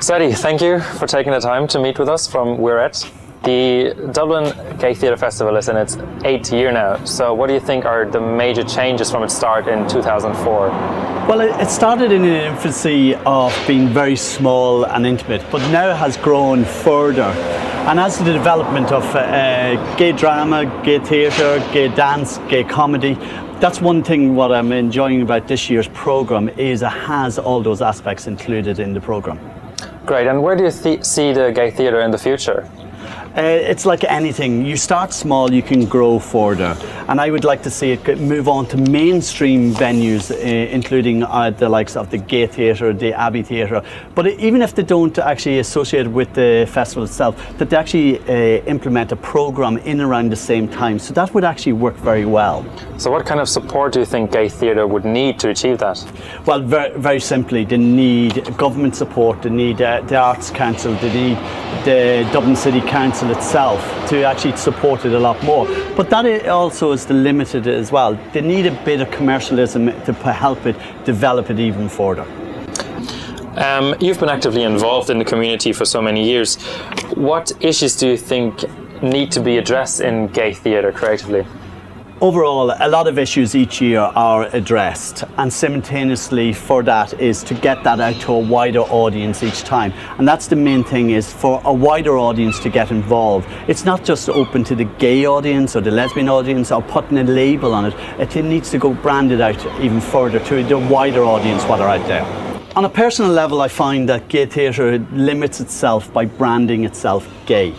Sadie, thank you for taking the time to meet with us from Weirette. The Dublin Gay Theatre Festival is in its 8th year now, so what do you think are the major changes from its start in 2004? Well, it started in an infancy of being very small and intimate, but now has grown further. And as the development of gay drama, gay theatre, gay dance, gay comedy, that's one thing what I'm enjoying about this year's programme is it has all those aspects included in the programme. Great, and where do you see the gay theatre in the future? It's like anything. You start small, you can grow further. And I would like to see it move on to mainstream venues, including the likes of the Gay Theatre, the Abbey Theatre. But even if they don't actually associate with the festival itself, that they actually implement a programme in around the same time. So that would actually work very well. So what kind of support do you think gay theatre would need to achieve that? Well, very simply, they need government support, they need the Arts Council, they need the Dublin City Council itself to actually support it a lot more. But that also is the limited as well. They need a bit of commercialism to help it develop it even further. You've been actively involved in the community for so many years. What issues do you think need to be addressed in gay theatre creatively? Overall, a lot of issues each year are addressed, and simultaneously for that is to get that out to a wider audience each time. And that's the main thing, is for a wider audience to get involved. It's not just open to the gay audience or the lesbian audience or putting a label on it. It needs to go branded out even further to the wider audience what are out there. On a personal level, I find that gay theatre limits itself by branding itself gay.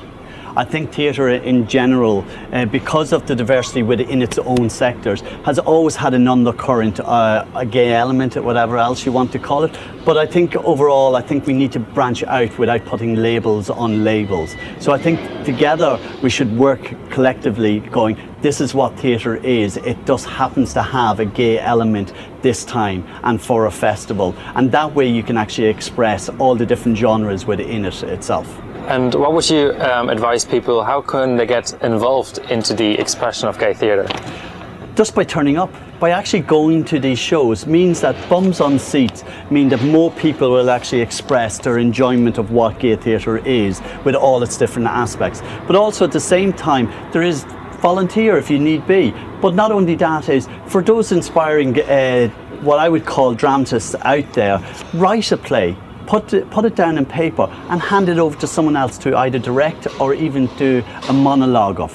I think theatre in general, because of the diversity within its own sectors, has always had an undercurrent, a gay element, or whatever else you want to call it. But I think overall, I think we need to branch out without putting labels on labels. So I think together we should work collectively going, this is what theatre is. It just happens to have a gay element this time and for a festival. And that way you can actually express all the different genres within it itself. And what would you advise people, how can they get involved into the expression of gay theatre? Just by turning up, by actually going to these shows, means that bums on seats mean that more people will actually express their enjoyment of what gay theatre is with all its different aspects. But also at the same time, there is volunteer if you need be. But not only that, is for those inspiring what I would call dramatists out there, write a play. Put it down in paper and hand it over to someone else to either direct or even do a monologue of.